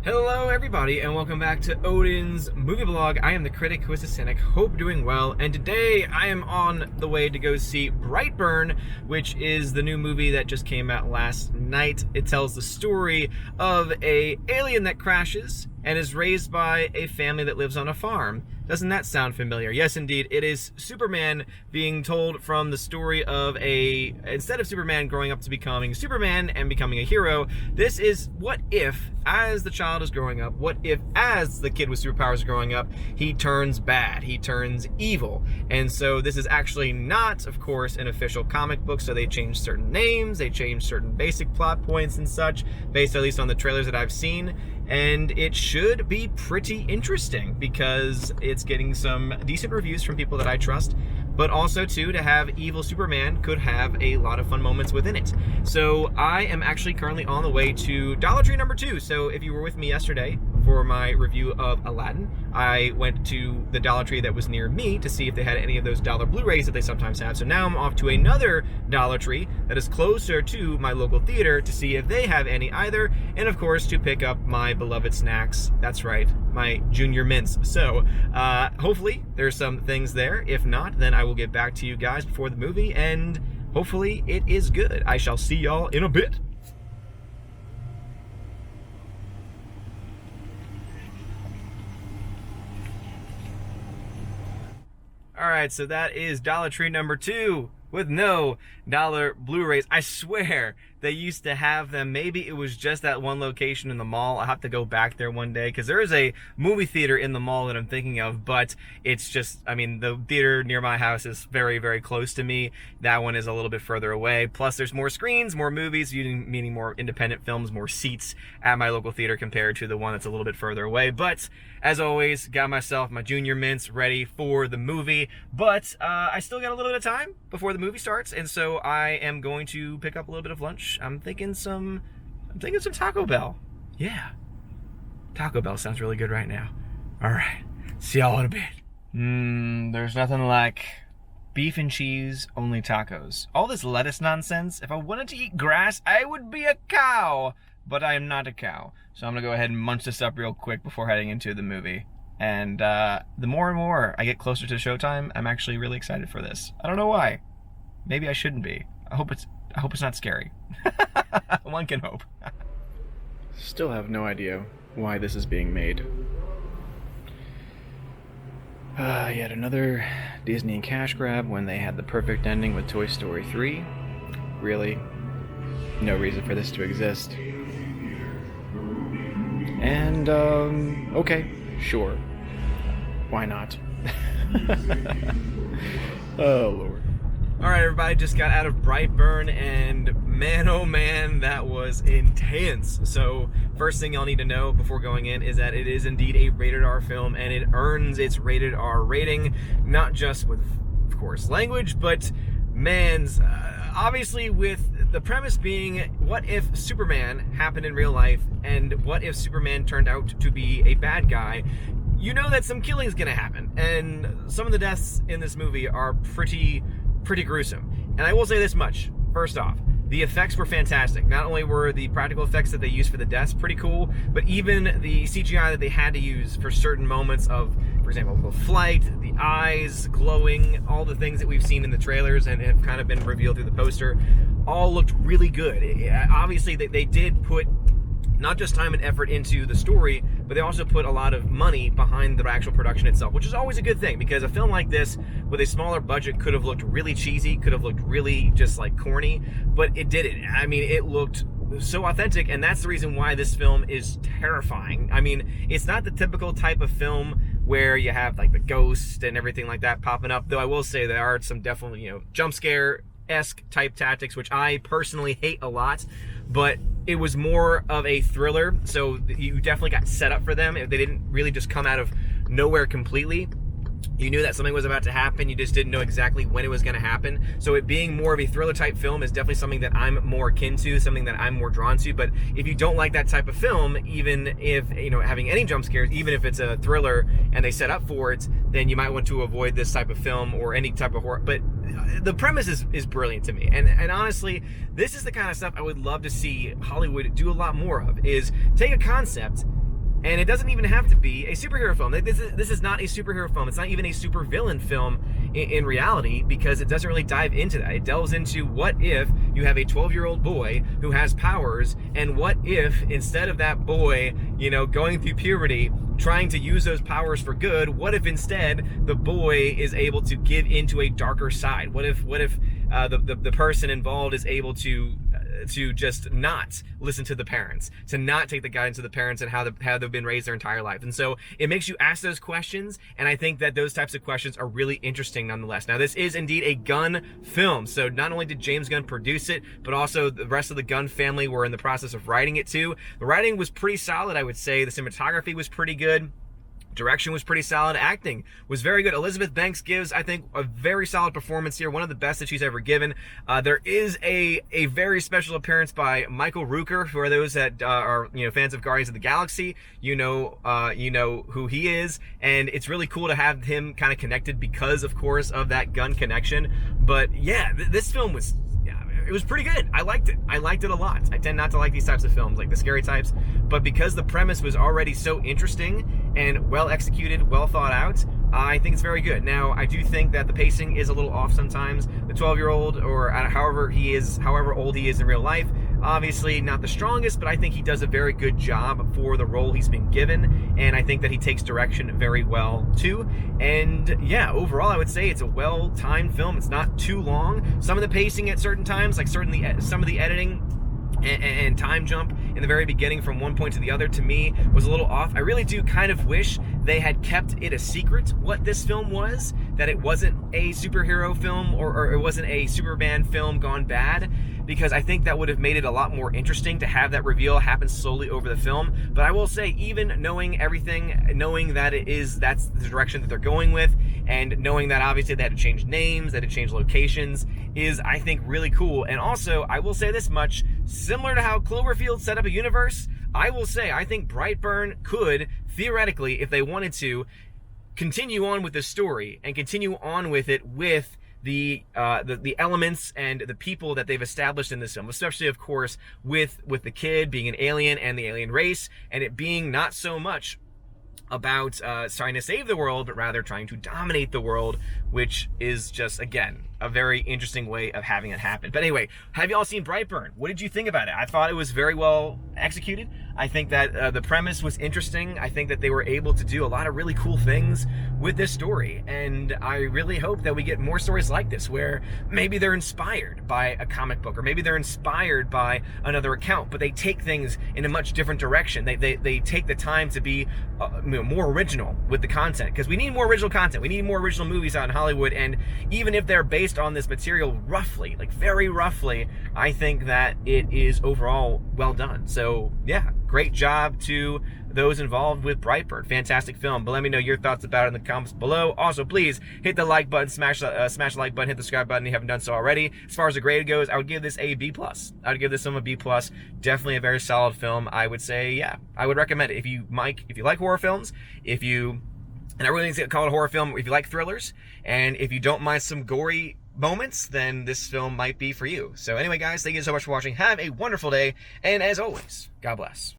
Hello everybody and welcome back to Odin's movie blog. I am the critic who is a cynic, hope doing well, and today I am on the way to go see Brightburn, which is the new movie that just came out last night. It tells the story of an alien that crashes and is raised by a family that lives on a farm. Doesn't that sound familiar? Yes, indeed. It is Superman being told from the story of instead of Superman growing up to becoming Superman and becoming a hero, this is what if, as the child is growing up, what if, as the kid with superpowers is growing up, he turns bad, he turns evil. And so this is actually not, of course, an official comic book, so they changed certain names, they changed certain basic plot points and such, based at least on the trailers that I've seen. And it should be pretty interesting because it's getting some decent reviews from people that I trust, but also too, to have evil Superman could have a lot of fun moments within it. So I am actually currently on the way to Dollar Tree number 2. So if you were with me yesterday for my review of Aladdin, I went to the Dollar Tree that was near me to see if they had any of those dollar Blu-rays that they sometimes have. So now I'm off to another Dollar Tree that is closer to my local theater to see if they have any either, and of course to pick up my beloved snacks. That's right, my Junior Mints. So hopefully there's some things there. If not, then I will get back to you guys before the movie, and hopefully it is good. I shall see y'all in a bit. Alright, so that is Dollar Tree number 2 with no dollar Blu-rays. I swear they used to have them. Maybe it was just that one location in the mall. I'll have to go back there one day because there is a movie theater in the mall that I'm thinking of, but it's just, I mean, the theater near my house is very, very close to me. That one is a little bit further away. Plus there's more screens, more movies, meaning more independent films, more seats at my local theater compared to the one that's a little bit further away. But as always, got myself my Junior Mints ready for the movie, but I still got a little bit of time before the movie starts, and so I am going to pick up a little bit of lunch. I'm thinking some Taco Bell. Yeah, Taco Bell sounds really good right now. All right, see y'all in a bit. There's nothing like beef and cheese, only tacos. All this lettuce nonsense. If I wanted to eat grass, I would be a cow, but I am not a cow. So I'm gonna go ahead and munch this up real quick before heading into the movie. And the more and more I get closer to showtime, I'm actually really excited for this. I don't know why. Maybe I shouldn't be. I hope it's not scary. One can hope. Still have no idea why this is being made. Yet another Disney cash grab when they had the perfect ending with Toy Story 3. Really, no reason for this to exist. And, okay, sure. Why not? Oh, Lord. Alright, everybody, just got out of Brightburn, and man, oh man, that was intense. So, first thing y'all need to know before going in is that it is indeed a rated R film, and it earns its rated R rating, not just with, of course, language, but man's, obviously with the premise being, what if Superman happened in real life, and what if Superman turned out to be a bad guy? You know that some killing's gonna happen, and some of the deaths in this movie are pretty gruesome. And I will say this much. First off, the effects were fantastic. Not only were the practical effects that they used for the deaths pretty cool, but even the CGI that they had to use for certain moments of, for example, the flight, the eyes glowing, all the things that we've seen in the trailers and have kind of been revealed through the poster, all looked really good. Obviously, they did put not just time and effort into the story, but they also put a lot of money behind the actual production itself, which is always a good thing, because a film like this with a smaller budget could have looked really cheesy, could have looked really just like corny, but it didn't. I mean, it looked so authentic, and that's the reason why this film is terrifying. I mean, it's not the typical type of film where you have like the ghost and everything like that popping up, though I will say there are some definitely, jump scare-esque type tactics, which I personally hate a lot, but it was more of a thriller, so you definitely got set up for them. They didn't really just come out of nowhere completely. You knew that something was about to happen, you just didn't know exactly when it was going to happen. So it being more of a thriller type film is definitely something that I'm more akin to, something that I'm more drawn to. But if you don't like that type of film, even if, having any jump scares, even if it's a thriller and they set up for it, then you might want to avoid this type of film or any type of horror. But the premise is brilliant to me. And honestly, this is the kind of stuff I would love to see Hollywood do a lot more of, is take a concept And it doesn't even have to be a superhero film. This is not a superhero film. It's not even a supervillain film in reality, because it doesn't really dive into that. It delves into what if you have a 12-year-old boy who has powers, and what if instead of that boy, you know, going through puberty, trying to use those powers for good, what if instead the boy is able to give into a darker side? What if the person involved is able to just not listen to the parents, to not take the guidance of the parents and how they've been raised their entire life. And so it makes you ask those questions, and I think that those types of questions are really interesting nonetheless. Now, this is indeed a Gunn film, so not only did James Gunn produce it, but also the rest of the Gunn family were in the process of writing it too. The writing was pretty solid, I would say. The cinematography was pretty good. Direction was pretty solid. Acting was very good. Elizabeth Banks gives, I think, a very solid performance here, one of the best that she's ever given. There is a very special appearance by Michael Rooker. For those that are fans of Guardians of the Galaxy, you know who he is, and it's really cool to have him kind of connected because, of course, of that Gunn connection. But yeah, this film was. It was pretty good. I liked it. I liked it a lot. I tend not to like these types of films, like the scary types, but because the premise was already so interesting and well executed, well thought out, I think it's very good. Now, I do think that the pacing is a little off sometimes. The 12-year-old, or however old he is in real life, obviously not the strongest, but I think he does a very good job for the role he's been given, and I think that he takes direction very well too. And yeah, overall, I would say it's a well-timed film. It's not too long. Some of the pacing at certain times, like certainly some of the editing and time jump in the very beginning from one point to the other, to me was a little off. I really do kind of wish they had kept it a secret what this film was, that it wasn't a superhero film or it wasn't a Superman film gone bad, because I think that would have made it a lot more interesting to have that reveal happen slowly over the film. But I will say, even knowing everything, knowing that that's the direction that they're going with, and knowing that obviously they had to change names, they had to change locations, is, I think, really cool. And also, I will say this much, similar to how Cloverfield set up a universe, I will say I think Brightburn could, theoretically, if they wanted to, continue on with the story and continue on with it with the elements and the people that they've established in this film, especially, of course, with the kid being an alien and the alien race, and it being not so much about trying to save the world, but rather trying to dominate the world, which is just, again, a very interesting way of having it happen. But anyway, have y'all seen Brightburn? What did you think about it? I thought it was very well executed. I think that the premise was interesting. I think that they were able to do a lot of really cool things with this story, and I really hope that we get more stories like this, where maybe they're inspired by a comic book, or maybe they're inspired by another account, but they take things in a much different direction. They take the time to be more original with the content, because we need more original content. We need more original movies out in Hollywood, and even if they're based on this material roughly, like very roughly, I think that it is overall well done. So yeah, great job to those involved with Brightburn. Fantastic film. But let me know your thoughts about it in the comments below. Also, please hit the like button, smash the like button, hit the subscribe button if you haven't done so already. As far as the grade goes, I would give this a B+. I would give this film a B+. Definitely a very solid film. I would say, yeah, I would recommend it. If you like horror films, and I really think to call it a horror film, if you like thrillers, and if you don't mind some gory moments, then this film might be for you. So anyway, guys, thank you so much for watching. Have a wonderful day, and as always, God bless.